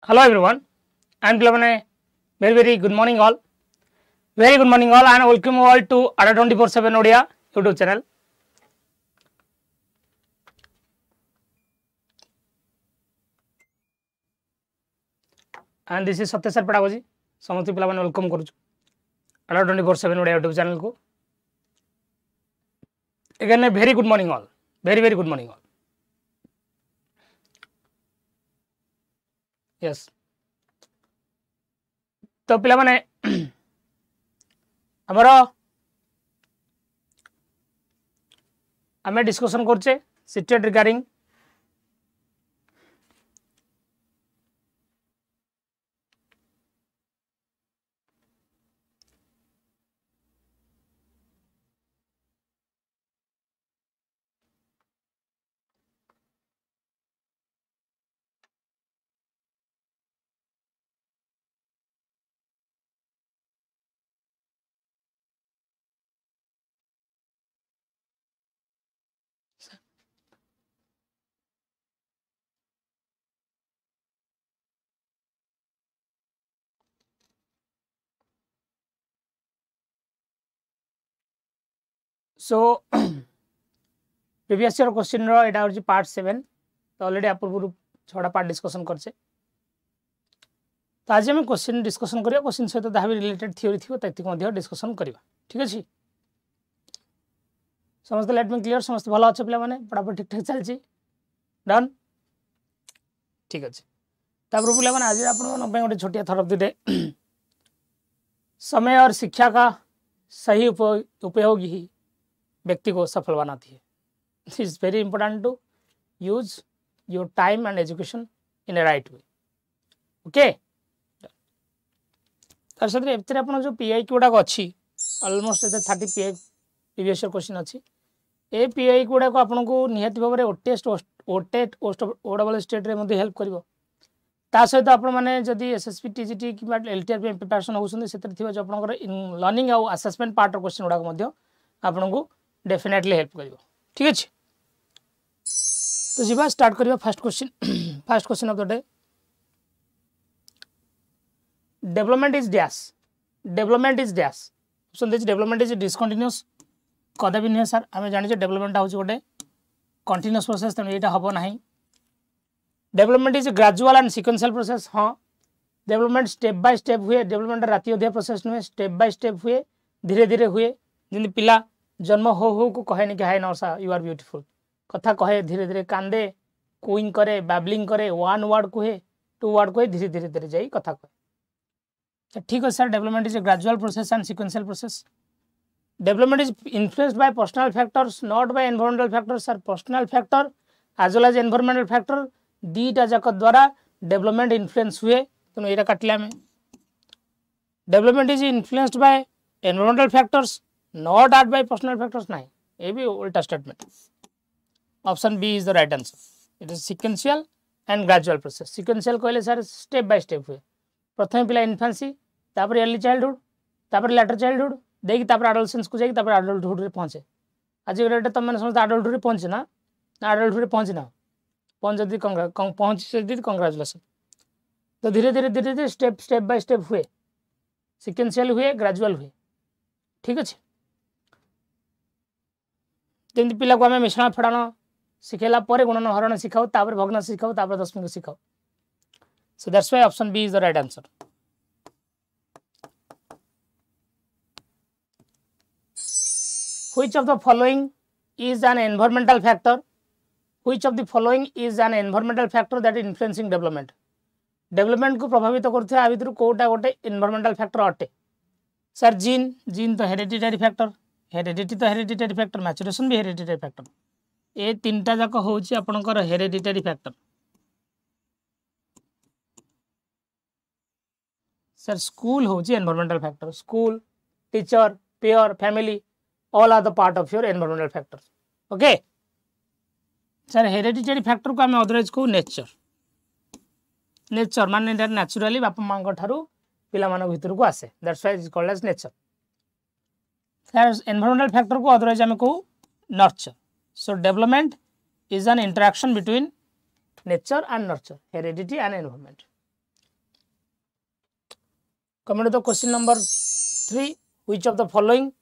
Hello everyone, I am very good morning all. Very good morning all and welcome all to Ada 24/7 Odia YouTube channel. And this is Satyasar Pedagogy. समस्त पिला माने welcome करू Ada 24/7 Odia YouTube channel को. Again a very good morning all. Very good morning all. Yes. तो पिला माने हमर आमे डिस्कशन करछे CTET regarding so previous year question रो एटा होची पार्ट 7 तो ऑलरेडी आप पूर्व 6टा पार्ट डिस्कशन करछे तो आज हम क्वेश्चन डिस्कशन करिया क्वेश्चन सहित दाहा भी रिलेटेड थ्योरी थियो तैतिक मध्ये डिस्कशन करिवा ठीक अछि समस्त लेट मी क्लियर समस्त भलो अछि पिला माने पढापढी ठीक ठाक चलछि डन ठीक अछि तापर पिला माने आज आपण मन पे गोटे छोटिया थरप दिदे समय और शिक्षा का सही उपयोग ही व्यक्ति को सफल बनाती है. This is very important to use your time and education in a right way. Okay. तार साथ में एप्तर अपना जो PI कोड़ा को अच्छी almost 30 PI previous year question अच्छी ए PI कोड़ा को अपन को निहाती भावरे OTET OSSTET रे मध्य हेल्प करिवो ता सहित आपण माने जदी SSP TGT कि LTR पे प्रिपरेशन होउसुनी सेतर थिबा जो आपनकर लर्निंग और असेसमेंट पार्ट क्वेश्चन उडा को मध्य आपन को डेफिनेटली हेल्प करिवो ठीक अछि तो जीवा स्टार्ट करिवो first question of the day development is dash option this development is discontinuous कदा भी नहीं सर हमें जानि जे डेवलपमेंट होची गोटे कंटीन्यूअस प्रोसेस तने एटा हबो नाही development is gradual and sequential process हां डेवलपमेंट स्टेप बाय स्टेप हुए डेवलपमेंट राती अध्याय प्रोसेस नुहे स्टेप बाय स्टेप हुए धीरे धीरे हुए जिन पिला जन्म हो को कहे नहीं कि हाय नौसा यू आर ब्यूटीफुल कथा कहे धीरे धीरे कांदे कुइंग करे बैबलिंग करे वन वर्ड कहे टू वर्ड कहे धीरे धीरे धीरे जाई कथा कहे ठीक है sir development is a gradual process and sequential process development is influenced by personal factors not by environmental factors sir personal factor as well as environmental factor दीटा जाक द्वारा डेवलपमेंट इन्फ्लुएंस हुए तो एटा काटले हमें development is influenced by environmental factors not add by personal factors nahi ये भी उल्टा statement option B is the right answer it is sequential and gradual process sequential कहले सर स्टेप बाय स्टेप हुए प्रथम पिला इन्फेंसी तापर early childhood तापर later childhood देकी तापर एडोलसेंस को जाकी तापर एडल्टहुड रे पहुंचे आज रेट तुम माने समस्त एडल्टहुड रे पहुंचे ना एडल्टहुड रे पहुंचे ना पहुंच जदी पहुंच जदी कांग्रेचुलेशन तो धीरे धीरे स्टेप बाय स्टेप हुए सीक्वेंशियल हुए ग्रेजुअल हुए ठीक अछि जमी पिला को आम मिश्रण फेड़ाण शिखेला गुणन हरण शिखाऊ तापर भग्न शिखाऊ तापर दशमी को शिखाऊ so that's why option B is the right answer which of the following is an environmental factor which of the following is an environmental factor that influencing development को प्रभावित करथि भितर कोटा गोटे एनवायरमेंटल फैक्टर अटे सर जीन तो hereditary factor heredity तो hereditary factor maturation भी हेरिडिटरी फैक्टर ए तीनटा जाक होची आपनकर हेरिडिटरी फैक्टर सर स्कूल होची environmental factor school teacher pair family all are the part of your environmental factor okay sir hereditary factor को हम अदरवाइज को नेचर माने नेचुरली बापा मां ठारू पिला मान भीतर को आसे that's why it is called as nature environmental factor को अदरवाइज हमें को nurture so development is an interaction between nature and nurture heredity and environment Coming to the question number 3, which of the following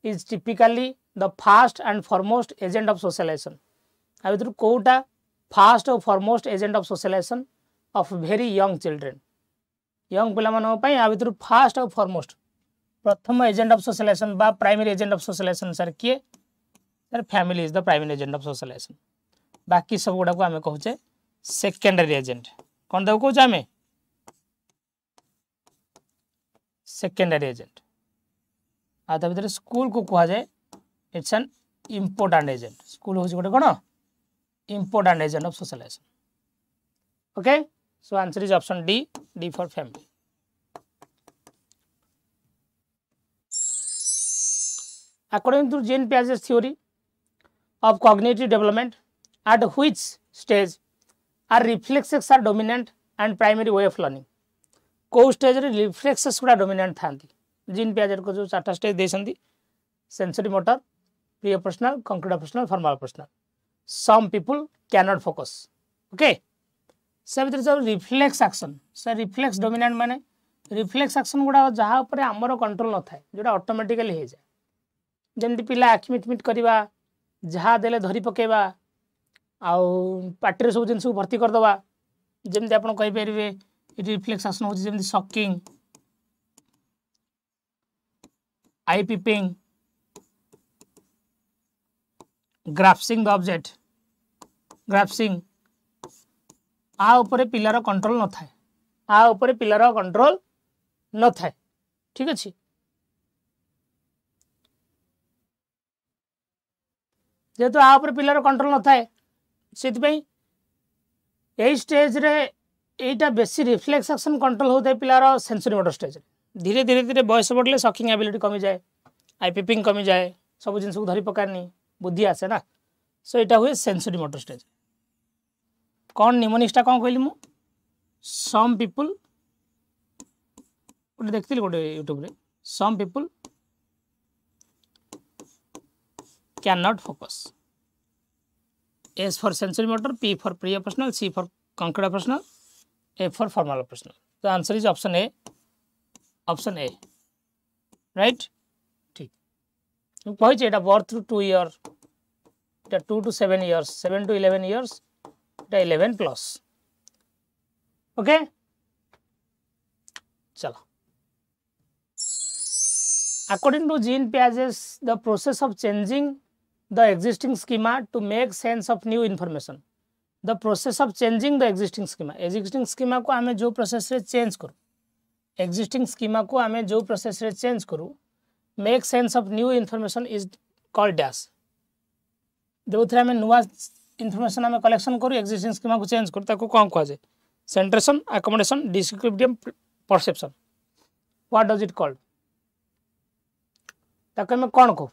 is typically the first and foremost agent of socialization? आ भितर कोटा first और foremost agent of socialization of very young children young पिला मानन पई आ भितर first और फॉरमोस्ट प्रथम एजेंट ऑफ सोशलाइजेशन बा primary agent of socialization sir किए sir family is the primary agent of socialization बाकी सब गुडा को हमें कहूचे सेकेंडरी एजेंट कोन देव कहूचे हमें सेकेंडरी एजेंट आ त भितर स्कूल को कहा जाए it's an important agent school होची गोटे कोन important agent of socialization. Okay, so answer is option D for family. According to Jean Piaget's theory of cognitive development, at which stage are reflexes are dominant and primary way of learning? को stage रे reflexes गुडा dominant थांती Jean Piaget को जो चारटा stage देसंती sensory motor pre personal concrete personal formal personal some people cannot focus okay से भीतर जो रिफ्लेक्स एक्शन से रिफ्लेक्स डोमिनेंट माने रिफ्लेक्स एक्शन गुडा जहाँ ऊपर आमर कंट्रोल न थाए जोटा ऑटोमेटिकली हो जाए जमती पिला आखि मिटमिट करवा जहाँ देले धरी पकेबा आउ पार्टी सब जिन भर्ती करदे जमती आप कहींपारे रिफ्लेक्स एक्शन होची जमती sucking eye peeping grasping the object grasping आ ऊपर पिलार कंट्रोल न थाए आ ऊपर पिलार कंट्रोल न थाए ठीक अच्छे जेहेतु आ ऊपर पिलार कंट्रोल न थाए से यही स्टेज रे एटा बेसी रिफ्लेक्स एक्शन कंट्रोल होता है पिलार सेंसरी मोटर स्टेज धीरे धीरे धीरे बयस बढ़ले सकिंग एबिलिटी कमी जाए आई पिपिंग कमी जाए सब जिन धरी पकानी बुद्धि आसे ना सो इटा हुए सेंसरी मोटर स्टेज कौन निमोनिक्सटा कौन कहली मु सम पीपल गोटे देखती गोटे यूट्यूब रे some people can not focus S for sensory motor P for pre personal C for concrete personal A for formal personal तो answer is option A right ठीक कही birth to 2 year 2 to 7 years 7 to 11 years 11 plus okay चलो according to Jean Piaget the process of changing the existing schema to make sense of new information the process of changing the existing schema को आमे जो process रे change करू existing schema को आमे जो process रे चेंज करू make sense of new information is called dash जो थे आम नुआ इनफॉरमेशन आम कलेक्शन करूँ एक्जिस्टिंग स्कीमा को चेंज करूँ ताको कौन कह जाए सेंट्रेशन accommodation descriptive perception what does it called ताको आम कौन कहू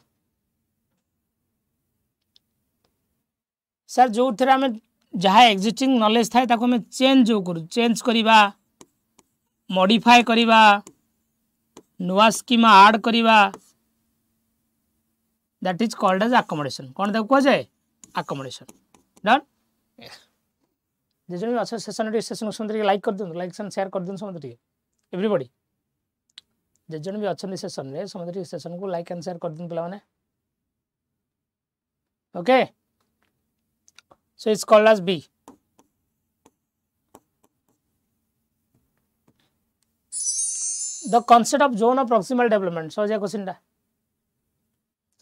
सर जो थे आम जहाँ एक्जिस्टिंग नॉलेज थाए ताको आम चेंज जो करूँ चेंज करवा मॉडिफाई करवा नुआ स्कीमा ऐड करवा that is called as accommodation कौन देखो कह जाए accommodation डन जे भी अच्छा सेशन रे सेशन समझ लाइक कर दियो लाइक एंड शेयर कर दियो समझ ठीक एवरीबॉडी जे जन भी अच्छा सेशन रे समझ सेशन को लाइक एंड शेयर कर दियो पिला माने okay so it's called as B the concept of zone of proximal development so जे क्वेश्चन दा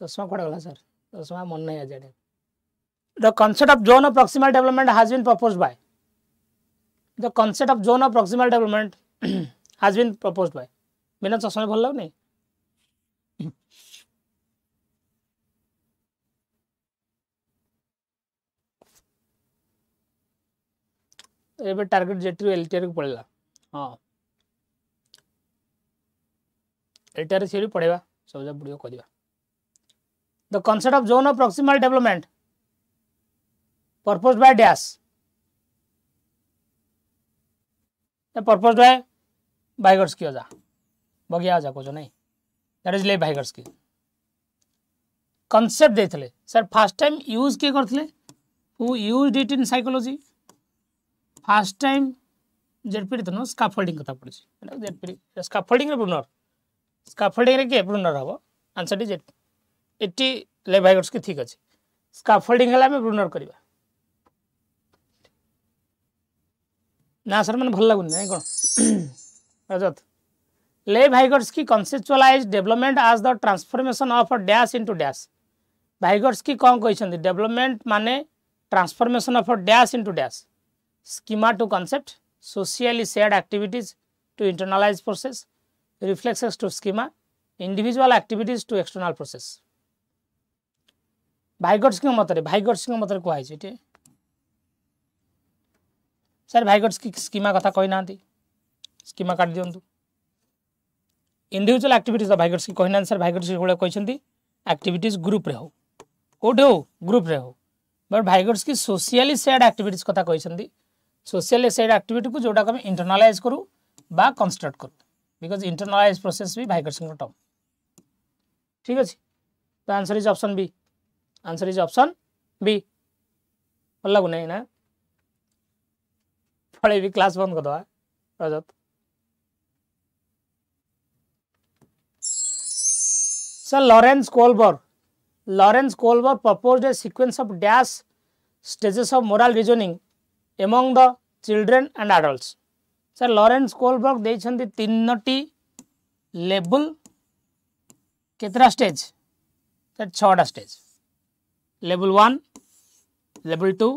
चश्मा कड़ा गला सर चश्मा मन नहीं आ the concept of zone of proximal development has been proposed by the concept of zone of proximal development has been proposed by बिना चश्मा भल लग नहीं एबे टारगेट जेटी एलटीआर को पड़ेगा हां एलटीआर थ्योरी पढ़ेगा सब जब वीडियो करबा the concept of zone of proximal development proposed by dash proposed by Vygotsky oja बगिया जा को नहीं दैट इज ले Vygotsky concept देथले सर फर्स्ट टाइम यूज के करथले who used it in psychology first time ZPD तो नो स्काफोल्डिंग कथा पड़ी एटा जेडपीडी स्काफोल्डिंग रे ब्रूनर स्काफोल्डिंग रे के ब्रूनर हबो आंसर इज एटी लेवाइगर्स की ठीक अछि स्काफोल्डिंग हला में ब्रूनर करबा ना सर मन भल लागुन नै कोन रजत लेवाइगर्स की conceptualise development as the transformation of a dash into dash भाइगर्स की कौन कहते डेवलपमेंट माने transformation of a dash into dash schema to concept socially shared activities to internalise process reflexes to schema individual activities to external process भाइगर्स की मत कहुई sir भाइगर्स की schema कथा कही ना स्कीमा काट दिंतु इंडिविजुअल एक्टिविटीज भाइगर्स की कही ना सर भाइगर्स कहते एक्टिविटीज ग्रुप रे हो कोठे हो ग्रुप रे हो बट भाइगर्स की सोशियली शेयर्ड एक्टिविटीज कथा कहते सोशियली शेयर्ड एक्टिविटी को जोटा को इंटरनलाइज करू बा कंस्ट्रक्ट करू बिकॉज इंटरनलाइज प्रोसेस भी भाइगर्स टर्म ठीक अच्छे तो answer is option B answer is option B भल लगुना ना पढ़े भी क्लास बंद कर दवा Rajat sir Lawrence Kohlberg proposed a sequence of dash stages of moral reasoning among the children and adults sir Lawrence Kohlberg देइछन्ति तीनटी लेवल केतरा स्टेज सर 6टा stage level 1 level 2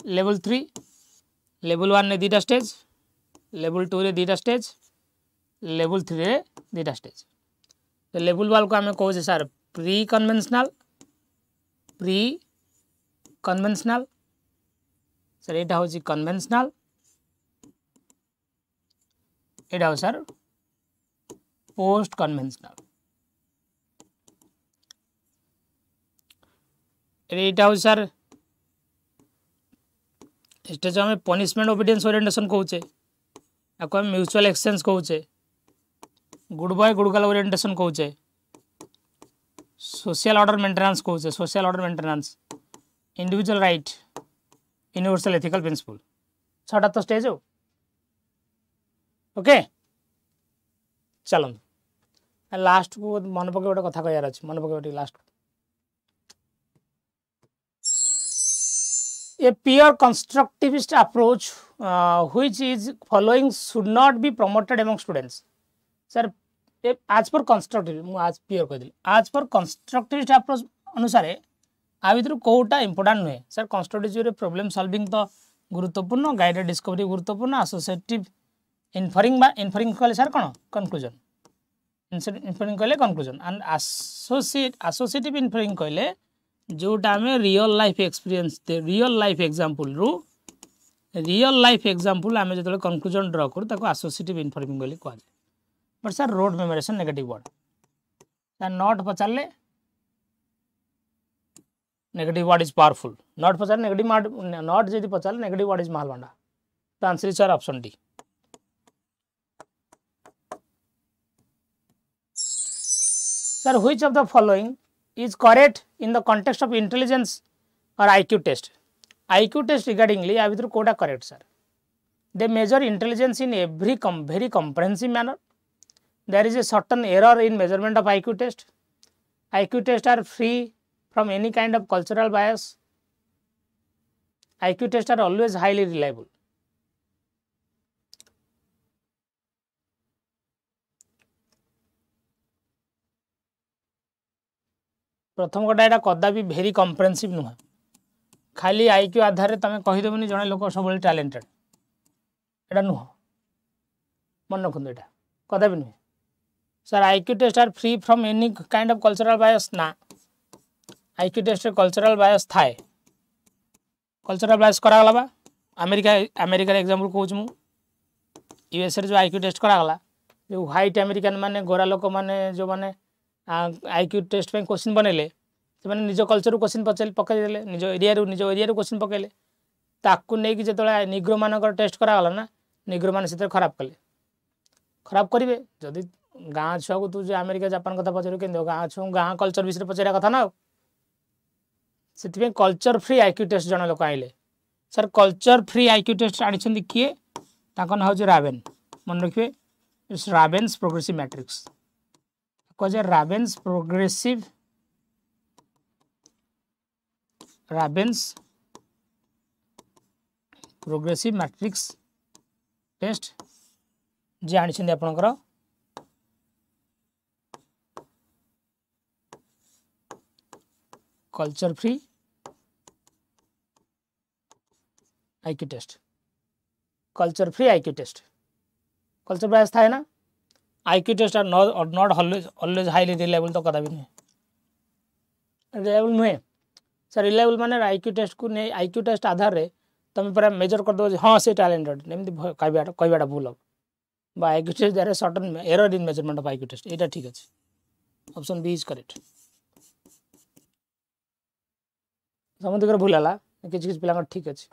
level 3 level 1 ने 2टा स्टेज लेवल 2 रे 2टा stage level 3 रे 2टा stage तो level 1 को आम कहे सर प्री कन्वेंशनल सर एटा होची कन्वेंशनल एटा हो सर पोस्ट कन्वेंशनल एटा हो सर स्टेज में पनिशमेंट ओबीडियंस ओरिएंटेशन कहूचे आपको हम म्यूचुअल एक्सचेंज कहूचे good boy good girl orientation कहूचे सोशल ऑर्डर मेंटेनेंस कहूचे social order maintenance individual right universal ethical principle 6टा तो स्टेज हो ओके चलो लास्ट को मन पके गोटे कथा कहर अच्छे मन पके last A pure constructivist approach which is following should not be promoted among students sir आज पर कंस्ट्रक्टिव आज प्योर कह आज पर कंस्ट्रक्टिविस्ट अप्रोच अनुसार आ भर कौटा इंपोर्टाट नुहे सर कंस्ट्रक्टिव प्रॉब्लम सॉल्विंग तो गुरुत्वपूर्ण गाइडेड डिस्कवरी गुरुत्वपूर्ण एसोसिएटिव इनफरिंग कहले सर कौन कंक्लूजन इनफरिंग कहले कंक्लूजन एंड एसोसिएटिव इनफरिंग कहले जोटा आम real life experience real life example आम जो कंक्लूजन ड्र करूँ एसोसिएटिव इनफरिंग बोली कह but sir rote memorisation negative word sir not पचारे negative word is powerful not पचारे नेगेटिव वर्ड नॉट जब पचारे नेगेटिव वर्ड इज मालवांडा तो answer is sir option D sir which of the following is correct in the context of intelligence or IQ test regardingly आ भर Kota correct sir they measure intelligence in every very comprehensive manner there is a certain error in measurement of IQ test are free from any kind of cultural bias IQ tests are always highly reliable प्रथम गोटा यहाँ कदा भी भेरी comprehensive नुह खाली IQ आधार तुम कहीदेवनी जड़े लोक सब टैलेंटेड एटा नुह मन रखु यहाँ कदा भी नुहे sir IQ test are free from any kind of cultural bias ना IQ टेस्ट कल्चरल बायस थाए कल्चरल बायस करागला बा अमेरिका एग्जांपल कहूँ मु USA जो IQ टेस्ट करागला जो व्हाइट अमेरिकन माने गोरा लोक माने जो माने IQ टेस्ट पे क्वेश्चन बनैले से निज कल्चर क्वेश्चन पकईदे निज एरिया क्वेश्चन पकईले ताकू नहीं जो निग्रो मान टेस्ट करागला ना निग्रो मान से खराब कले खराब करेंगे जदि गाँ छुआ को तू जो अमेरिका जापान कथा पचार के गाँ छुआ गाँ कल्चर विषय पचारा कथा ना से कल्चर फ्री IQ टेस्ट जन लोक आइले sir culture free IQ test आनी किए ताको ना हो रावेन मन रखिए इट्स रावेन्स प्रोग्रेसिव मैट्रिक्स कहे रावेन्स प्रोग्रेसिव मैट्रिक्स टेस्ट जे आनी आपणकर culture free IQ test culture free IQ test culture bias था ना IQ test are not always highly reliable तो कदा भी नहीं रिलायबल नुहे सर रिलायबल माने आईक्यू टेस्ट को नहीं आईक्यू टेस्ट आधार रे तुम पूरा मेजर कर दो हाँ से टैलेंटेड एमती कहवाटा भूल हम बा IQ test there certain error in measurement of IQ test एटा ठीक अछि ऑप्शन बी इज करेक्ट समझ भूल है किसी पिला ठीक अच्छे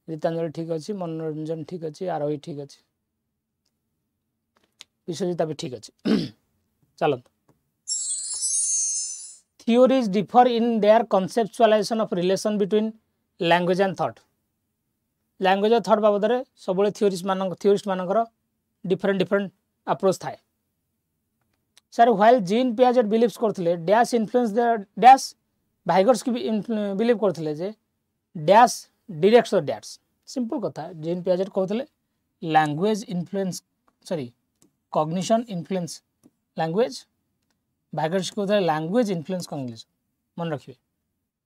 रीतांजलि ठीक अच्छे मनोरंजन ठीक अच्छे आरोही ठीक अच्छे विश्वजिता भी ठीक अच्छे चलो theories differ in their conceptualisation of relation between language and thought language और थॉट बाबद में सब थियोरिस्ट मानकर डिफरेंट अप्रोच थाए sir while Jean Piaget believes करथिले डैश इन्फ्लुएंस द डैश भाइगर्स की बिलीव करथिले जे dash directs the dash simple कथा जीन पियाजेट कहथिले language influence sorry cognition influence language भाइगर्स कहथिले लैंग्वेज इन्फ्लुएंस कॉग्निशन मन रखिए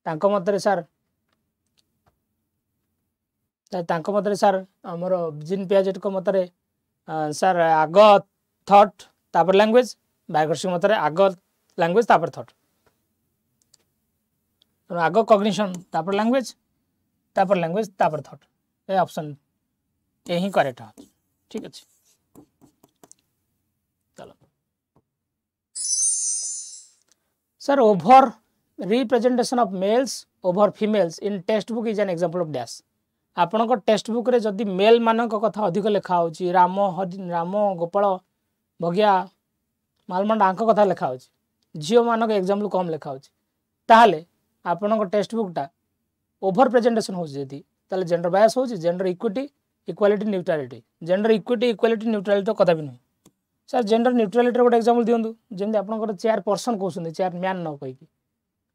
तांको मतरे सर हमर जीन पियाजेट को मतरे सर आग थॉट तापर लैंग्वेज भाइगर्स के मतरे आग लैंग्वेज तापर थॉट आग कॉग्निशन तापर लैंग्वेज तापर थॉट ये ऑप्शन यही करेक्ट है ठीक अच्छे चलो sir over representation of males over females in text book is an example of dash आपण को टेक्स्ट बुक रे जदि मेल मानक कथा अधिक लिखा होची राम गोपाल भगिया मालमंड आंक कथा लिखा होची झियो मानक एग्जांपल कम लिखा होची ताहले आपण टेक्स्ट बुकटा ओभर प्रेजेंटेशन हो जेंडर बायस हो gender equality neutrality gender equality neutrality तो कदा भी नहीं सर जेंडर न्यूट्रालिटी गोटे एग्जांपल दिंतु जमी आप चेयर पर्सन कहते चेयर मैन न कहीकि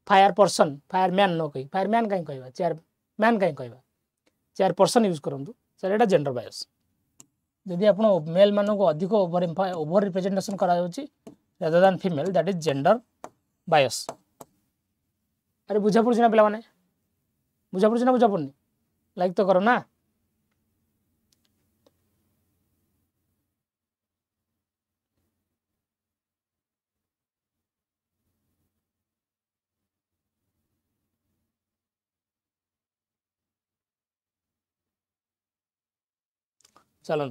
फायर पर्सन फायर मैन न कही फायर मैन कहीं कह चेयर मैन कहीं कह चेयर पर्सन यूज करूँ सर यहाँ जेंडर बायस जदि आप मेल मान को अधिक ओभर रिप्रेजेंटेशन करा rather than female that is gender bias अरे बुझा पड़ी ना पे बुझा पड़ी ना बुझा पड़नी लाइक तो करो ना चलो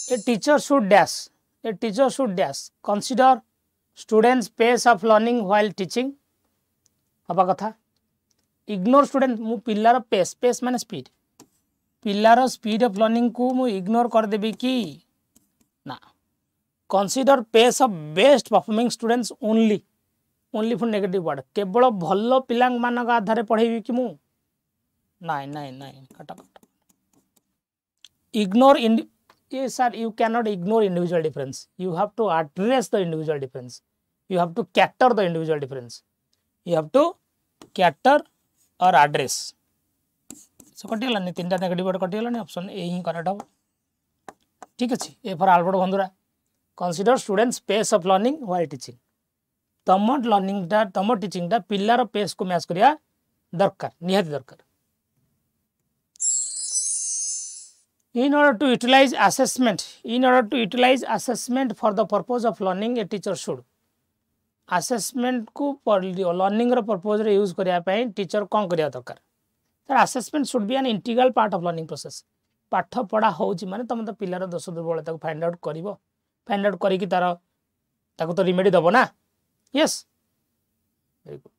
a teacher should dash consider students pace of learning while teaching हवा कथा इग्नोर स्टूडेंट मु पिल्लार पेस माने स्पीड पिल्लार स्पीड ऑफ लर्निंग को मु इग्नोर कर देबी कि ना consider pace of best performing students only for negative word केवल भल पिला मान आधार पढ़ेबी कि मु नाइ कटा इग्नोर ये sir you cannot ignore individual difference you have to address the individual difference you have to cater the individual difference you have to cater or address so कटिगला नि तीनटा नेगेटिव वर्ड कटिगला नि ऑप्शन ए ही करेक्ट हो ठीक अछि A for Albert Bandura consider students pace of learning while teaching तम learning टा तम teaching टा पिल्लार पेस को मैच करिया दरकार निहाती दरकार In order to utilize assessment for the purpose of learning, a teacher should assessment को learning रो purpose रे use करिया पई टीचर कोन करिया दरकार sir assessment should be an integral part of learning process पाठ पढ़ा होउची माने तम तो पिलार दोष दुर्बलता को फाइंड आउट करी कि ताको तो रिमेडी दबो ना yes very good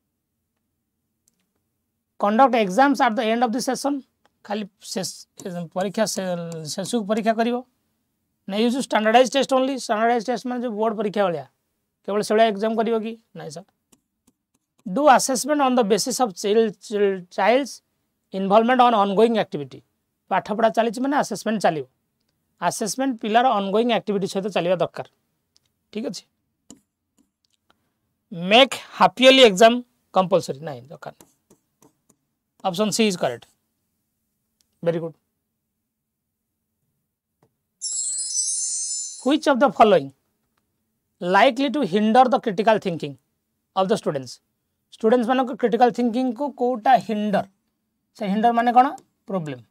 conduct exams at the end of the session खाली परीक्षा शेष परीक्षा करिवो नहीं use standardize test only standardize test माने जो बोर्ड परीक्षा वाला केवल से एग्जाम करिवो कि नहीं sir do assessment on the basis of child's involvement on ongoing activity पाठपढ़ा चली मैंने आसेसमेंट चलो आसेसमेंट पिलार ऑनगोइंग एक्टिविटी सहित चलवा दरकार ठीक अच्छे make half yearly exam compulsory नहीं दरकार option C is correct very good which of the following likely to hinder the critical thinking of the students मान को critical thinking को कोटा hinder से hinder माने कौन problem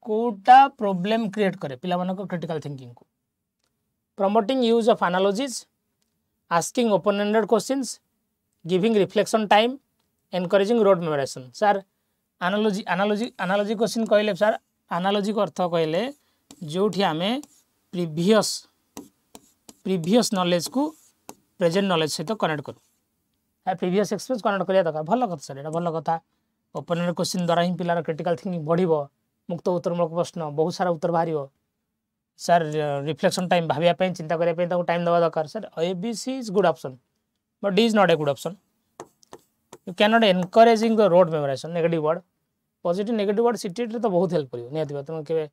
कोटा problem create करे पिला मान को critical thinking को promoting use of analogies asking open-ended questions giving reflection time encouraging rote memorization sir analogy question कहले sir analogy को अर्थ कहले जोठी आमे प्रीवियस नॉलेज को प्रेजेंट नॉलेज सहित कनेक्ट करूँ प्रीवियस एक्सपीरियंस कनेक्ट करिया दरकार भल कथा सर भल कथा ओपन क्वेश्चन द्वारा ही पिलार क्रिटिकल थिंकिंग बढ़िबो मुक्त उत्तरमूलक प्रश्न बहुत सारा उत्तर बाहर सर रिफ्लेक्शन टाइम भाविया पे चिंता करिया पे ताको टाइम दवा दरकार sir ABC is good option but D is not a good option you can not encouraging the rote memorisation negative word positive negative word CTET रे तो बहुत हेल्प करियो नियति तुम के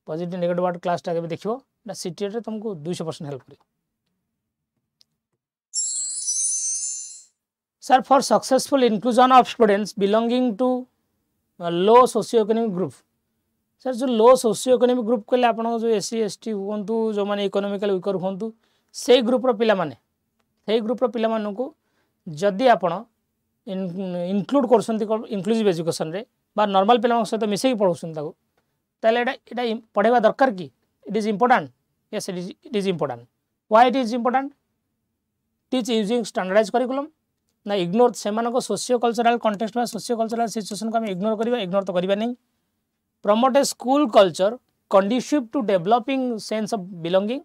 पॉजिटिव नेगेटिव वर्ड क्लास टा के देखियो सीटीएट रे तुमको 200% हेल्प करियो sir for successful inclusion of students belonging to low socio economic group sir जो लो सोशियो इकोनॉमिक ग्रुप कहले आपन जो एससी एसटी होंतु जो माने इकोनॉमिकली वीकर होंतु से ग्रुप रो पिला माने से ग्रुप रो पिला मानन को जदी आपन इंक्लूड करसंती इंक्लूसिव एजुकेशन रे बा नॉर्मल पिला सहित मिसेई पढौसन ताको ताले एटा पढ़ेबा दरकार की it is important yes it is important why it is important teach using standardize curriculum ना इग्नोर से सोशियो कल्चरल कॉन्टेक्स्ट में सोशियो कल्चरल सिचुएशन को इग्नोर तो करबा नहीं promote a school culture conducive to developing sense of belonging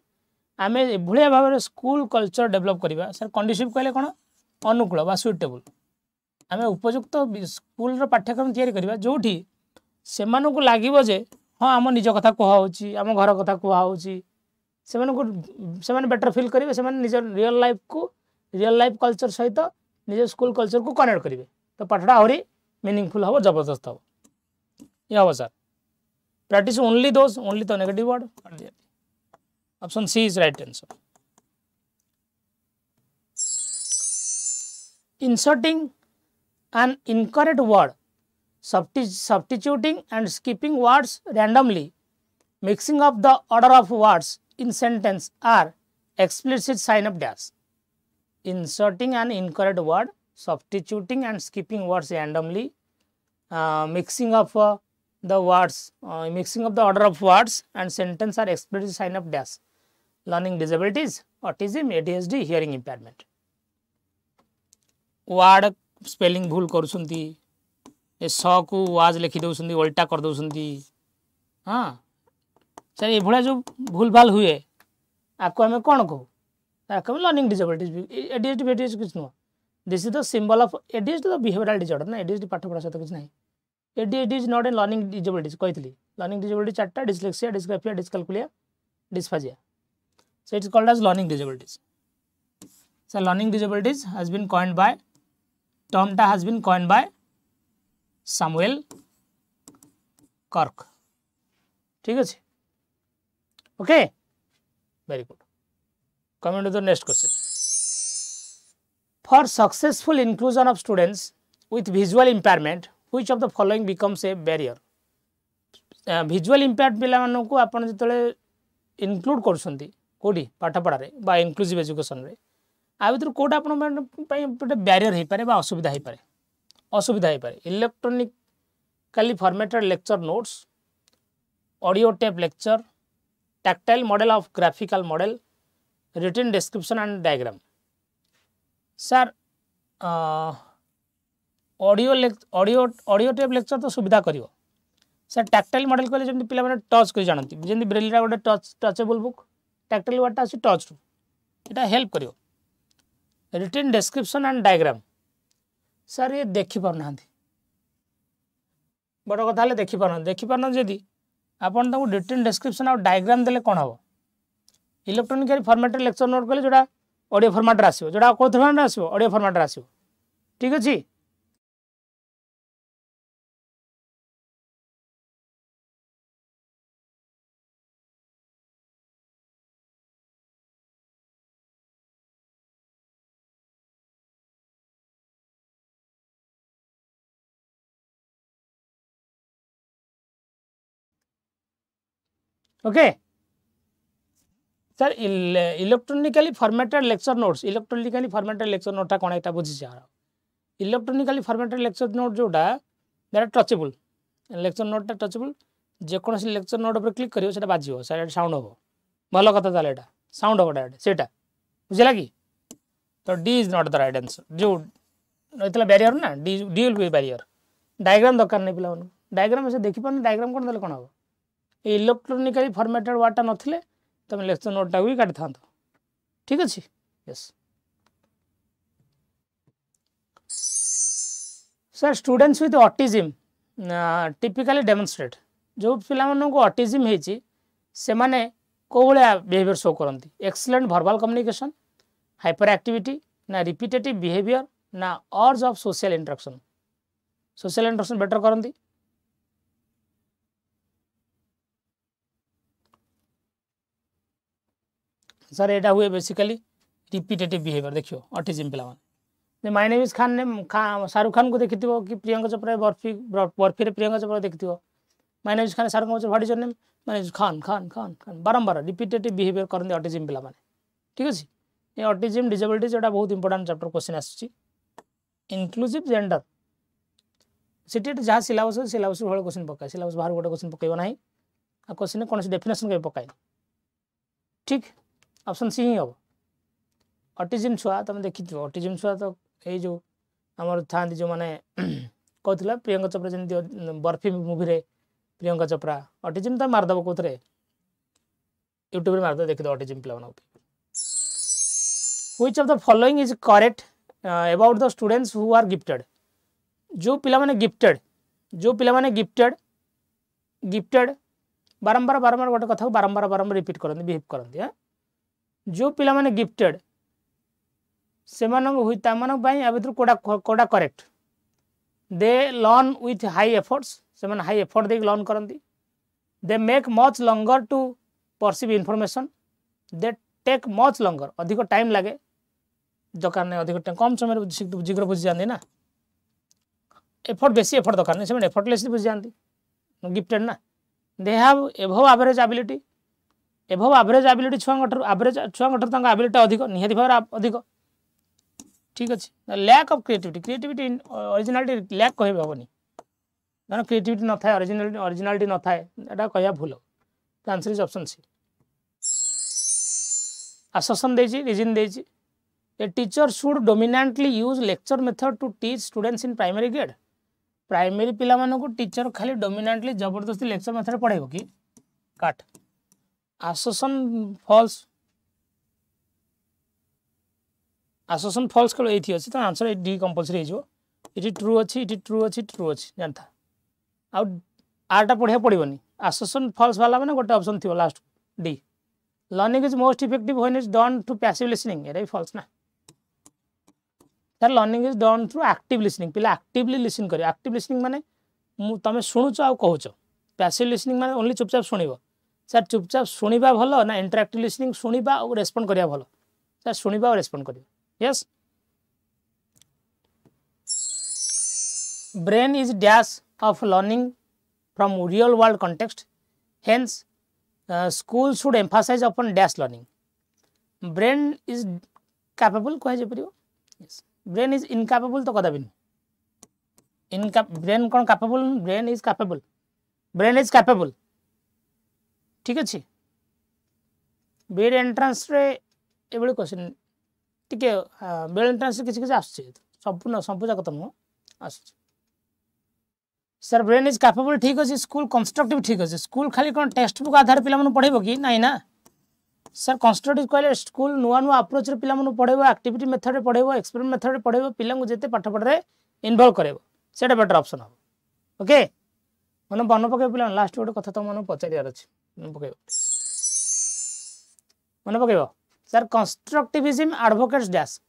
आम एभलिया भाव में स्कूल कल्चर डेवलप करवा सर कंडीसिव कहले कौन अनुकूल बा सुइटेबल आम उपयुक्त स्कूल पाठ्यक्रम तैयारी करवा जोठी से लगे जे हाँ आम निज कथा कहुच्छी आम घर कथा कहुच्छी से बेटर फिल करेंगे से निज रियल लाइफ कल्चर सहित निज स्कूल कल्चर को कनेक्ट करेंगे तो पाठटा आहरी मीनिंगफुल हम जबरदस्त हम ये हम सर प्रैक्टिस ओनली तो negative word option C is right answer inserting an incorrect word substituting and skipping words randomly, mixing up the order of words in sentence are explicit sign of dash. Inserting an incorrect word, substituting and skipping words randomly, mixing up the words, mixing up the order of words and sentence are explicit sign of dash. Learning disabilities, autism, ADHD, hearing impairment. Word spelling भूल करुछंती ए स को was लिखि दउछंती उल्टा कर दउछंती हाँ sir ये भला जो भूल भाल हुए आपको हमें कौन कहू आपको लर्निंग डिसेबिलिटीज एडीएचडी कुछ नुह this is the symbol of ADHD तो बिहेवियरल डिसऑर्डर ना एडीएचडी पाठ पढ़ा सहित कुछ नहीं ADHD is not a learning disabilities कहली लर्निंग डिसेबिलिटी चारटा dyslexia dysgraphia dyscalculia dysphagia so it is called as learning disabilities sir learning disabilities has been coined by टर्मटा has been coined by Samuel Clerk ठीक है okay very good coming to the next question for successful inclusion of students with visual impairment which of the following becomes a barrier visual impaired पिला को आपण जिते include करछंती कोडी पाठ पढ़ारे बा inclusive education रे आ भीतर कोडा आपण पे बैरियर हे पारे बा असुविधा हे पारे electronically formatted lecture notes audio tape lecture tactile model of graphical model written description and diagram sir audio tape lecture तो सुविधा करियो सर टैक्टाइल मॉडल कहले जमी पिला माने टच कर जानती जमी ब्रेलीरा गोटे टचेबल बुक टैक्टाइल वर्डटा आसी टच रु एटा हेल्प करियो written description and diagram sir ये देखी पारना बड़ कथा देखी पारना जदि आपन ताको रिटन डिस्क्रिप्शन और डायग्राम देले कौन हम इलेक्ट्रोनिकली फॉर्मेटेड लेक्चर नोट कले जोड़ा ऑडियो फॉर्मेट रे आसीबो जोड़ा को फॉर्मेट रे आसीबो ऑडियो फॉर्मेट रे आसीबो ठीक अछि okay sir electronically formatted lecture notes electronically formatted lecture नोटा कौन एटा बुझी यार इलेक्ट्रोनिकली फॉर्मेटेड लेक्चर नोट जोटा दैट टचेबल लेक्चर नोटा टचेबल जेकोसी लेक्चर नोट पर क्लिक करियो सेटा बाजियो सर साउंड हो भल कथा ताले एटा साउंड हो डायरेक्ट सेटा बुझला कि तो D is not the right answer जो इतला बैरियर ना D will be barrier diagram दरकार नहीं पिला डायग्राम से देखि पान डायग्राम कोन देले कोन हो इलेक्ट्रोनिकली फॉर्मेटेड वाटा नथिले तमे लेक्चर नोटा भी काट थांतो ठीक अछि yes sir students with autism typically demonstrate जो पिला मन को ऑटिज्म हेची से माने को भलिया बिहेवियर शो करंती excellent verbal communication hyperactivity ना रिपीटेटिव बिहेवियर ना urge of social interaction better करंती सर एटा हुए बेसिकली रिपीटेटिव बिहेवियर देखियो ऑटिज्म पिला माने माय नेम इज खान ने शाहरुख खान को देखिथिबो कि प्रियंका चोपड़ा बर्फी रे प्रियंका चोपड़ा देखिथिबो my name is Khan Shahrukh Khan what is your name my name is Khan बारंबार रिपीटेटिव बिहेवियर करंती ऑटिज्म पिला माने ठीक अछि ये ऑटिज्म डिसेबिलिटी जोटा बहुत इंपोर्टेंट चैप्टर क्वेश्चन आछि इंक्लूसिव जेंडर सीटेट जहाँ सिलेबस भाग क्वेश्चन पकाए सिलेबस बाहर गोटे क्वेश्चन पकड़ ना आ क्वेश्चन कौन डेफिनेशन के पकाए ठीक ऑप्शन सी ही हम ऑटिज्म छुआ तुम देखी ऑटिज्म छुआ तो ये जो आमर था जो मैंने कहला प्रियंका चोपड़ा जमी बर्फी मूवी रे प्रियंका चोपड़ा ऑटिज्म तो मारदेव कौन यूट्यूब मारदेव देखिए ऑटिज्म पे Which of the following is correct about the students who are gifted जो पिला माने गिफ्टेड बारंबार गोटे कथा बारंबार रिपीट करते बिहेव करते जो पिला माने गिफ्टेड से कोड़ा correct they learn with high efforts से हाई एफर्ट दे लर्न करती they make much longer to perceive information they take much longer अधिक टाइम लगे दरकार नहीं अधिक टाइम कम समय शीघ्र बुझी जाती ना एफर्ट बेसी एफर्ट दरकार नहीं से एफर्टलेसली बुझी जाती गिफ्टेड ना they have above average ability छुआ एबिलिटी अधिक निहाती भाव अधिक ठीक अच्छे lack of creativity originality lack कह हेनी जन क्रिएटिविटी न था ओरिजिनालिटी न था यहाँ कह भूल answer is option C assertion reason देजी a teacher should dominantly use lecture method to teach students in primary grade primary पिला मानू टीचर खाली डोमिनेंटली जबरदस्ती लेक्चर मेथड पढ़ेबो कि काट आससन फॉल्स केवल ये अच्छी तो आंसर डी कंपलसरी हो ये ट्रू अच्छी जानता आटा पढ़िया पड़ोनी आससन फॉल्स वाला मैंने गोटे ऑप्शन थी last D learning is most effective when is done through passive listening ये फॉल्स ना sir learning is done through active listening पिला एक्टिवली लिसन कर एक्टिव लिसनिंग माने तुम शुणुच आ कहूच पैसिव लिसनिंग माने ओनली चुपचाप शुणव सर चुपचाप शुणा भल ना इंटरएक्टिव लिसनिंग शुणा और रेस्पॉन्ड करिया भल सर शुणा और रेस्पॉन्ड करिया yes brain is dash of learning from real world context hence school should emphasise upon dash learning brain is capable कह yes. ब्रेन इज इनकैपेबल तो कदापि ब्रेन कौन कैपेबल ब्रेन इज कैपेबल ठीक अच्छे BEd entrance रे ये question T BEd entrance किसी आस सब जाक तो नुह आस सर ब्रेन इज कैपेबल ठीक अच्छे स्कूल कंस्ट्रक्टिव ठीक अच्छे स्कूल खाली कौन टेक्स्ट बुक आधार पे पढ़ेब कि ना ना सर कंस्ट्रक्टिव कहले स्कूल नुआ नुआ अप्रोच रे पिला पढ़ेब एक्टिविटी मेथड रे पढ़ेब एक्सपेरिमेंट मेथड रे पढ़ेब पिला जिते पाठ पढ़े इनवल्व करेब सेटा बेटर ऑप्शन हम ओके मन मन पके पिला लास्ट गोटे कथा तो मन पचार अच्छे मन पकेब sir constructivism advocates dash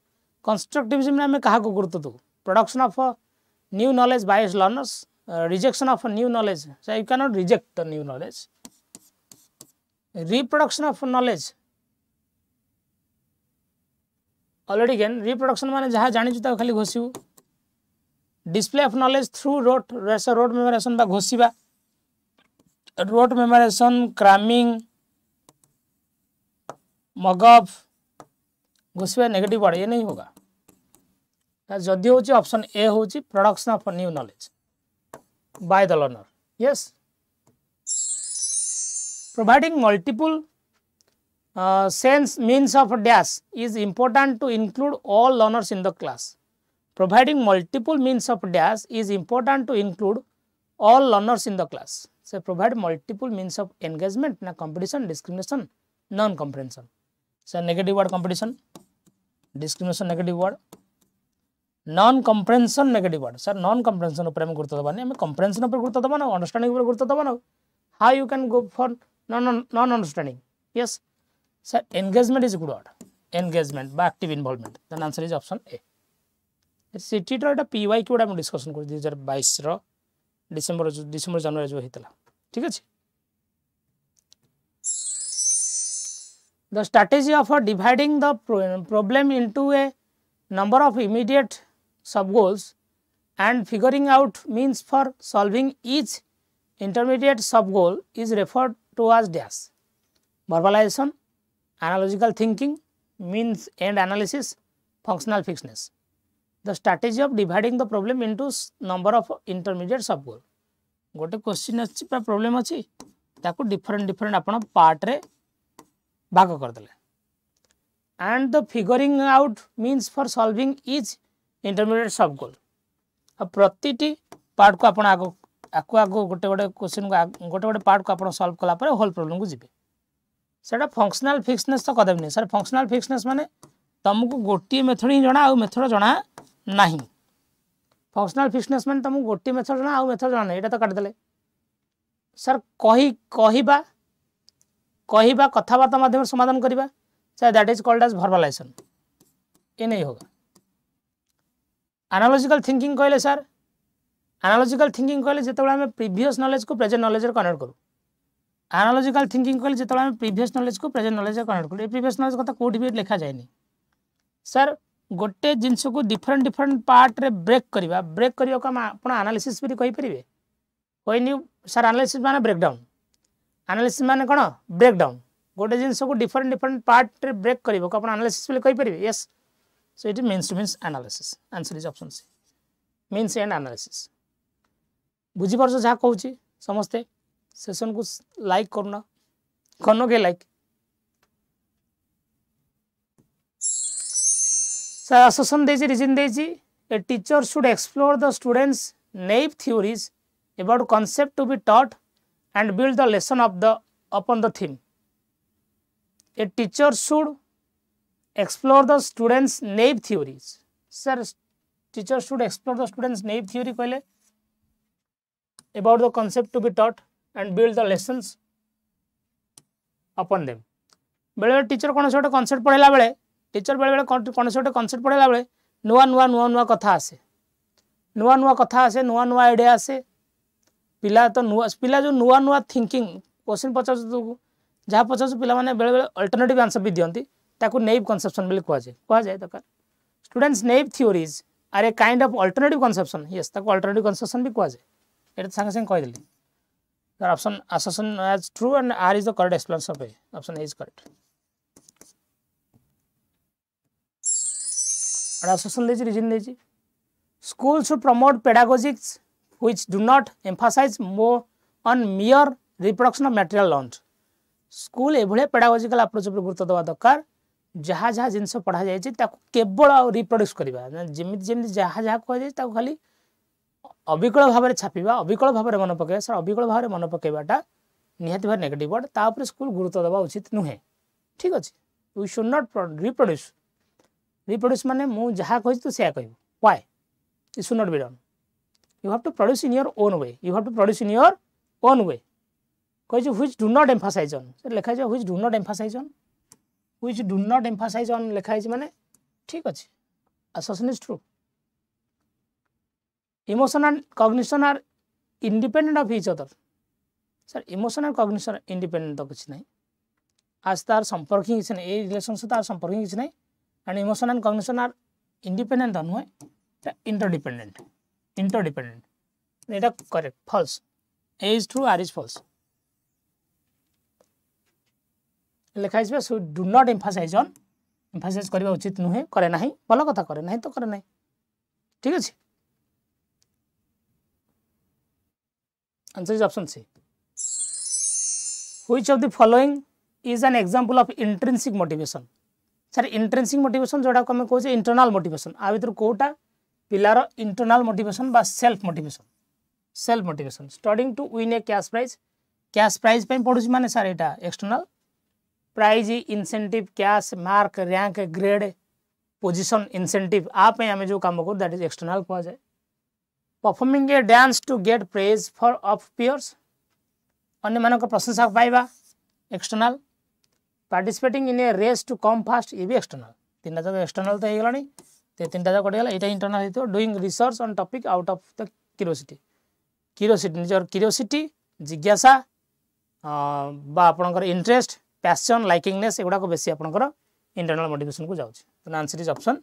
constructivism में आम क्या गुरुत्व दू production of new knowledge by learners rejection of new knowledge so you cannot reject the new knowledge reproduction of knowledge already again reproduction माने जहाँ जानी चुता खाली घोषिबू display of knowledge through rote memorization बा घोषिबा रोट मेमोराइजेशन, क्रैमिंग, मगअप, घुसवे negative word, ये नहीं होगा। जदि होची ऑप्शन ए होची production of new knowledge by the learner. Yes, providing multiple sense means of dash is important to include all learners in the class. Providing multiple means of dash is important to include all learners in the class. So provide multiple means of engagement na competition, discrimination, non comprehension. So negative word competition, discrimination negative word, non comprehension negative word. Sir non comprehension upare हम गुरुत्व दबाने, हमें comprehension upare गुरुत्व दबाना, understanding upare गुरुत्व दबाना. How you can go for non understanding? Yes. Sir, engagement is a good word. Engagement by active involvement. The answer is option A. CTET row PY की हम डिस्कशन कर 2022 रो December जनवरी जो हेतला, ठीक अछि। The strategy of dividing the problem into a number of immediate sub goals and figuring out means for solving each intermediate sub goal is referred to as dash. Verbalization, analogical thinking, means end analysis, functional fitness. The strategy of dividing the problem into number of intermediate sub goal. गोटे question अच्छी problem अच्छी ताको different आपण part रे भाग कर देले and the figuring out means for solving etch intermediate सब गोल। अब प्रतिटी पार्ट को आपण आगो गोटे क्वेश्चन को गोटे पार्ट को आपण सॉल्व कला पर होल प्रॉब्लम को जिबे सेटा फंक्शनल फिक्सनेस तो कदम नहीं। सर फंक्शनल फिक्सनेस माने तुमको गोटे मेथड ही जना आ मेथड जना नहीं। फंक्शनल फिक्सनेस माने तुमको गोटे मेथड जना आ मेथड जना नहीं, एटा तो काट देले। सर कहिबा कथावार्ता माध्यम समाधान करिबा, sir that is called as verbalisation, ये नहीं होगा। एनालॉजिकल थिंकिंग कहले सर, एनालॉजिकल थिंकिंग कहले जेतेबेले हम प्रीवियस नॉलेज को प्रेजेंट नॉलेज रे कनेक्ट करू। एनालॉजिकल थिंकिंग कहले जेतेबेले हम प्रीवियस नॉलेज को प्रेजेंट नॉलेज रे कनेक्ट करू। ए प्रीवियस नॉलेज कथा कोठी भी लिखा जायनी। सर गोटे जिंस को डिफरेंट पार्ट रे ब्रेक करिबा को आपण एनालिसिस भी कहि परिबे कोइनी। सर एनालिसिस माने ब्रेकडाउन, एनालिसिस माने कोन ब्रेकडाउन। गोटे जिंस को डिफरेंट पार्ट रे ब्रेक करिबो को आपण एनालिसिस भी कहि परिबे। Yes, so it means to means analysis. Answer is option C, means and analysis. बुझी परछ जा कहूची समस्ते सेशन को लाइक करना कनो के लाइक। सर असोसिएशन देजी रीजन देजी a teacher should explore the students naive theories about concept to be taught and build the lesson upon the theme. A teacher should explore the students naive theories. Sir, teacher should explore the students naive theory कहले about the concept to be taught and build the lessons upon them. बेले teacher कौन से concept पढ़ेला बेले teacher बेले कौन से concept पढ़ेला बेले नुआ कथा आसे, नुआ कथा आसे, नुआ आइडिया आसे। पिला तो पिला जो नुआ थिंकिंग क्वेश्चन पचास जहाँ पचास पिला माने बेले बेले अल्टरनेटिव आंसर भी दियंती ताकू नेव कन्सेप्शन बेले कह जाए दरकार। Students naive theories are a kind of alternative conception. Yes, ताकू अल्टरनेटिव कन्सेप्शन भी कह जाए। एटा संगे संगे कह देली। Sir option assertion is true and R is the correct explanation of A. Option A is correct. Assertion देजी रीजन देजी school should promote pedagogics which do not emphasize more on mere reproduction of material learned. School एभले pedagogical approach पर गुरुत्व देवा दरकार जहाँ जहाँ जिनस पढ़ा जाए केवल रिप्रोड्यूस करवा जमी जहाँ जहाँ कह जाए खाली अविकल भाव में छापा, अविकल भाव में मन पकड़ा। सर अविकल भाव में मन पकड़ाटा निहाती भाव नेगेटिव वर्ड, तापर स्कूल गुरुत्व देवा उचित नुहे। ठीक अच्छे, we should not reproduce. Reproduce माने मु जहाँ कही तू से कह why it should not be done. You have to produce in your own way. You have to produce in your own way. कहे which do not emphasize on लिखा है which do not emphasize on, which do not emphasize on लिखा है माने ठीक अच्छे। Assertion is true. Emotion and cognition are independent of each other. Sir emotion और cognition independent तो कुछ नहीं। आज तार संपर्क ही किसी नहीं, ये रिलेशन से तार संपर्क ही किसी नहीं। And emotion and cognition are independent तो नुहे, इंटरडिपेंडेंट। इंटरडिपेंडेंट एटा correct. False. A is true, R is false. लिखाई so do not emphasise on emphasise करबा उचित नुहे करे नाही भल कथा करे नाही तो करे नाही ठीक अछि answer is option C which of the following is an example of intrinsic motivation sir intrinsic motivation जोड़ा को हम कहूँ इंटरनल मोटिवेशन आ भीतर कोटा पिलार इंटरनल मोटिवेशन बा self motivation studying to win a cash prize पे पढ़ुची माने सर एटा external prize incentive cash mark rank grade position incentive आप आम जो काम करूँ दैट इज एक्सटर्नल कह जाए performing a dance to get praise for of peers अन्य मानक प्रशंसा पाइबा external participating in a race to come fast ये भी एक्सटर्नल तीन जाक एक्सटर्नल तो होगा तीन जाक कटिगला यहाँ इंटरनल हो doing research on topic out of the curiosity निजर क्यूरियोसिटी जिज्ञासा बा आपनकर इंटरेस्ट पैशन लाइकिंगनेस एगुड़ा को बेसी आपनकर इंटरनल मोटिवेशन को जाउछ तो answer is option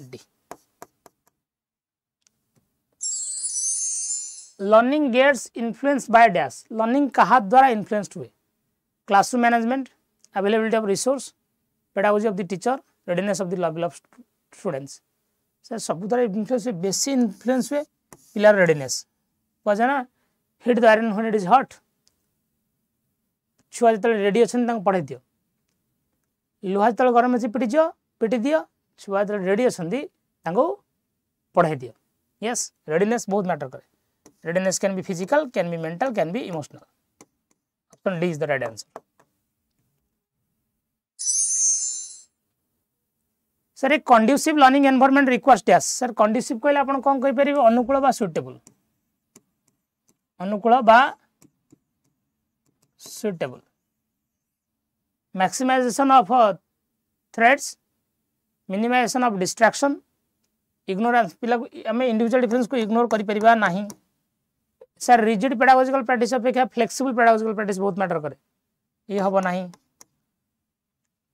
D learning gets influenced by dash learning कहा द्वारा इन्फ्लुएंस्ड हुए classroom management availability of resource pedagogy of the teacher readiness of the level of students sir सब द्वारा इन्फ्लुएंस हुए बेसी इन्फ्लुएंस हुए पिलार रेडीनेस कहे ना hit the iron when it is hot छुआ जो रेडी अच्छा पढ़े दियो लुहा जो गरम अच्छे पिटी दियो छुआ जो रेडी अच्छा पढ़े दियो यस रेडीनेस बहुत मैटर करे readiness can be physical can be mental can be emotional option D is the right answer sir एक conducive learning environment request dash sir conducive कहले आपण कोन कहि परिबे अनुकूल बा सुटेबल अनुकूल बा suitable maximization of threats minimization of distraction ignorance पिला हमें इंडिविजुअल डिफरेंस को इग्नोर करि परिबा नाही सर रिजिड पेडागोजिकल प्रैक्टिस अपेक्षा फ्लेक्सिबल पेडागोजिकल प्रैक्टिस बहुत मैटर करे ये हबो नाही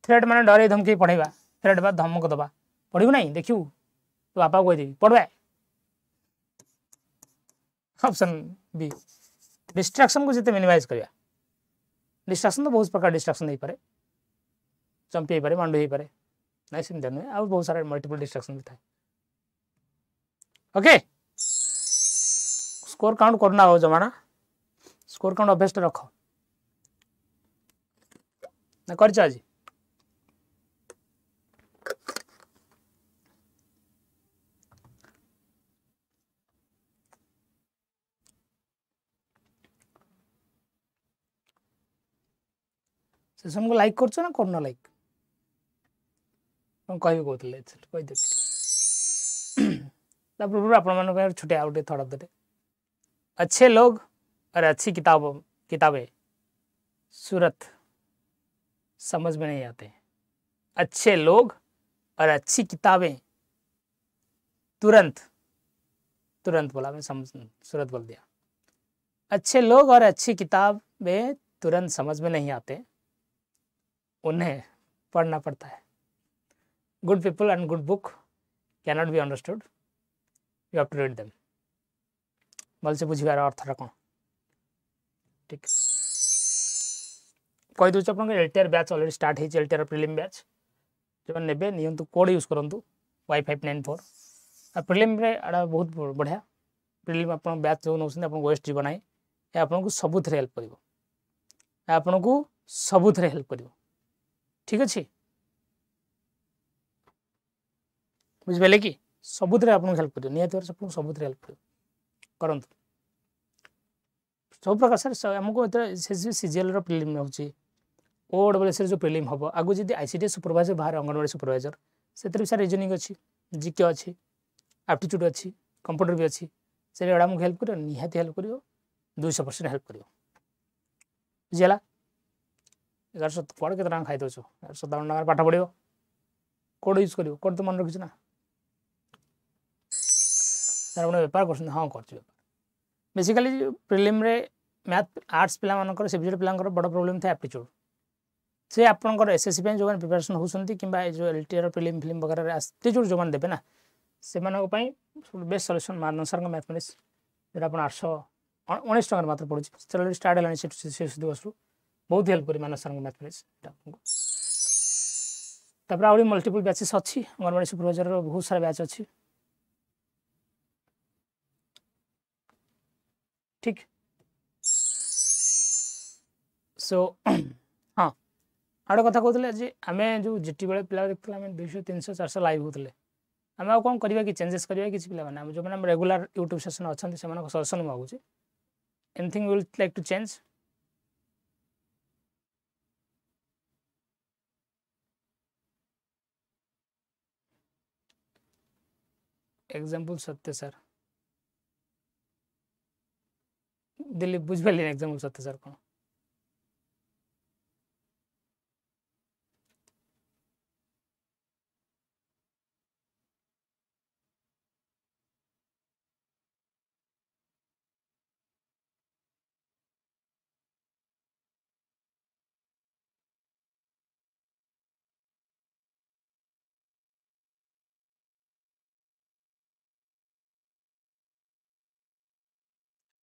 थ्रेट माने डरे धमकी पढ़ेबा थ्रेट बा धमक दबा पढ़िबो नाही देखियो तो आपा कोइ देबी पढ़बा ऑप्शन बी डिस्ट्रैक्शन को जते मिनिमाइज करिया डिस्ट्रैक्शन तो बहुत प्रकार डिस्ट्रैक्शन नहीं पारे चंपी हो पारे मांडू हो पारे नहीं सेमती नुहे आ बहुत सारा मल्टीपल डिस्ट्रैक्शन भी था ओके स्कोर काउंट करना हो जमाना स्कोर काउंट अभ्यास रख ना कर आज सेशन को लाइक करछो ना करना लाइक हम कहि कहतले कहि दे पूर्व आप छोटे आउटे थोड़ा दे अच्छे लोग और अच्छी किताबें सूरत समझ में नहीं आते अच्छे लोग और अच्छी किताबें तुरंत बोला मैं समझ सूरत बोल दिया अच्छे लोग और अच्छी किताबें तुरंत समझ में नहीं आते उन्हें पढ़ना पड़ता है good people and good book can not be understood you have to read them भल से बुझार अर्थटा कौन ठीक कही दूसरे आप एलटीआर बैच ऑलरेडी स्टार्ट हो एलटीआर प्रिलिम बैच जो ने नियंतु कोड यूज करूँ Y594 आ प्रिलिम रे आड़ा बहुत बढ़िया प्रिलिम आप बैच जो नौकरी आप OSSTET बनाए आपको सबुथ हेल्प कर आपको सबुथ हेल्प कर ठीक अच्छे बुझे कि सबुथ आपको हेल्प कर निहत सबुथ हेल्प कर सब प्रकार सर आमको सीजीएल प्रिलिम होची OSSC जो प्रिलिम हम आगु जी ICT सुपरवाइजर बाहर अंगनवाड़ी सुपरवाइजर से सर रिजनिंग अच्छी जीके अच्छी एप्टीट्यूड अच्छी कंप्यूटर भी अच्छी से आमको हेल्प कर निहाती हेल्प कर 200% हेल्प कर बुझेगा 1100 कौड़ के खाई दौ 57 टका पाठ पढ़ो कोड यूज कर कोड तो मन रखी ना सर आप बेपार कर हाँ कर बेसिकली प्रिलिम रे मैथ आर्ट्स पिला सब्जेक्ट पिला बड़ प्रोब्लेम था एप्टीट्यूड से आपंकर एसएससी जो प्रिपेरेसन होती कि जो एलटीआर प्रिलिम फिल्म वगैरह एप्टीट्यूड जो देवे ना से बेस्ट सल्यूशन मानव सर मैथमेटिक्स जो आप 819 टकर मात्र पड़े चलो स्टार्ट है 6 दिवस बहुत हेल्प करी मानस सर मैथमेटिक्स तापर आउरी मल्टीपल बैचेस अच्छी अंगनवाड़ी सुपरवाइजर बहुत सारा बैच अच्छी ठीक सो हाँ आड़े कथा कहते जे आम जो जीटी बेले पिला देखते आम 200 300 400 लाइव होते आम आउ कौन करवा कि चेंजेस करवा कि पे जो मैंने रेगुलर यूट्यूब सेशन अच्छा से सजेसन मांगुचे anything will like to change example Satya sir Delhi बुझिपारे एग्जाम्पल सत्य सर कौन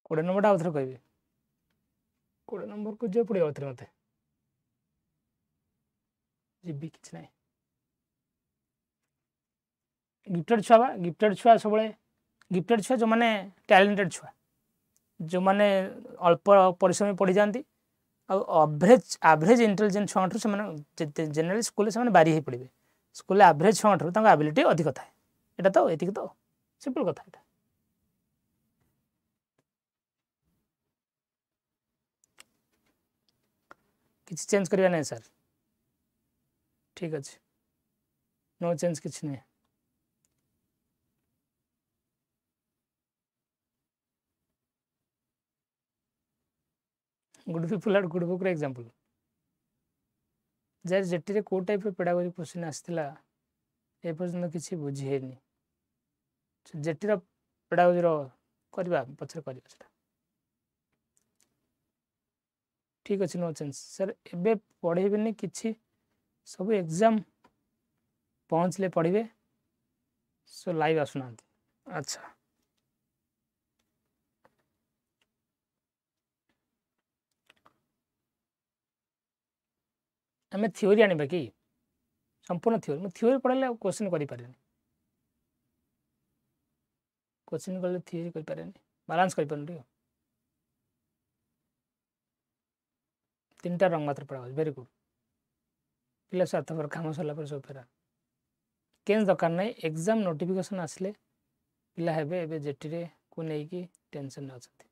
कोड़े नंबर आउथरे कहबी कोड़े नंबर को जो पड़े आउथरे मते जीबी किछ नाही गिफ्टेड छुआ सब गिफ्टेड छुआ जो माने टैलेंटेड छुआ जो माने अल्प परिश्रम पढ़ी जाती एवरेज इंटेलिजेंट छुआ से जनरली स्कूल से बारी ही पड़े स्कूल एवरेज छुआ एबिलिटी अधिक थाए यहाँ तो ये तो सिंपल कथा यहाँ किसी चेंज करवा नहीं सर ठीक अच्छे नो चेंज किसी नहीं good people at good book example jar jetty को टाइप पेडागोजी क्वेश्चन आसाला ए पर्यटन किसी बुझीनी जेटी पेडागोजी करवा पचर करवा ठीक अच्छे नो चेंज सर एबे पढ़ेबे किसी सब एग्जाम पहुँचले पढ़े सो लाइव आसुना अच्छा आम थ्योरी आने कि संपूर्ण थ्योरी मैं थ्योरी पढ़ाले क्वेश्चन करें क्वेश्चन कले थ्योरी करें बालांस कर तीन टा रंग मात्र पढ़ा वेरी गुड पिला स्वार्थपर काम सरला सब फेरा केन दरकार ना एग्जाम नोटिफिकेशन आसले पिला हेबे एबे जेटी रे को नहीं टेंशन अच्छा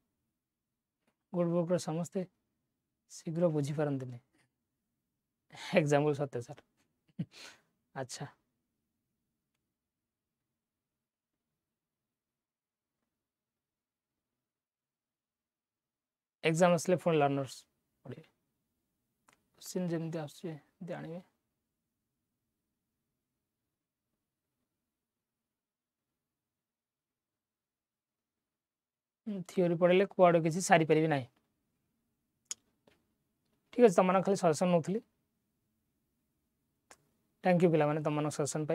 गुड बुक समस्ते शीघ्र बुझीपारती एग्जाम्पल सत्य सर अच्छा एग्जाम आसले पुणी लर्नर्स पढ़े क्वेश्चन जमी आस जानवे थ्योरी पढ़े कुआड़े किसी सारी पारि ना ठीक अच्छे तुम खाली सजेसन नौली थैंक यू पिला तुम suggestion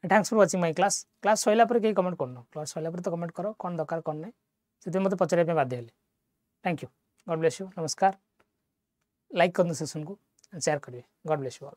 thanks for watching my class class Saila कहीं कमेंट करना क्लास सैला तो कमेंट कर कौन दरकार कौन ना से मत पचारे बाध्य हेले thank you God bless you नमस्कार लाइक कर सेशन को शेयर करेंगे गॉड ब्लेस यू ऑल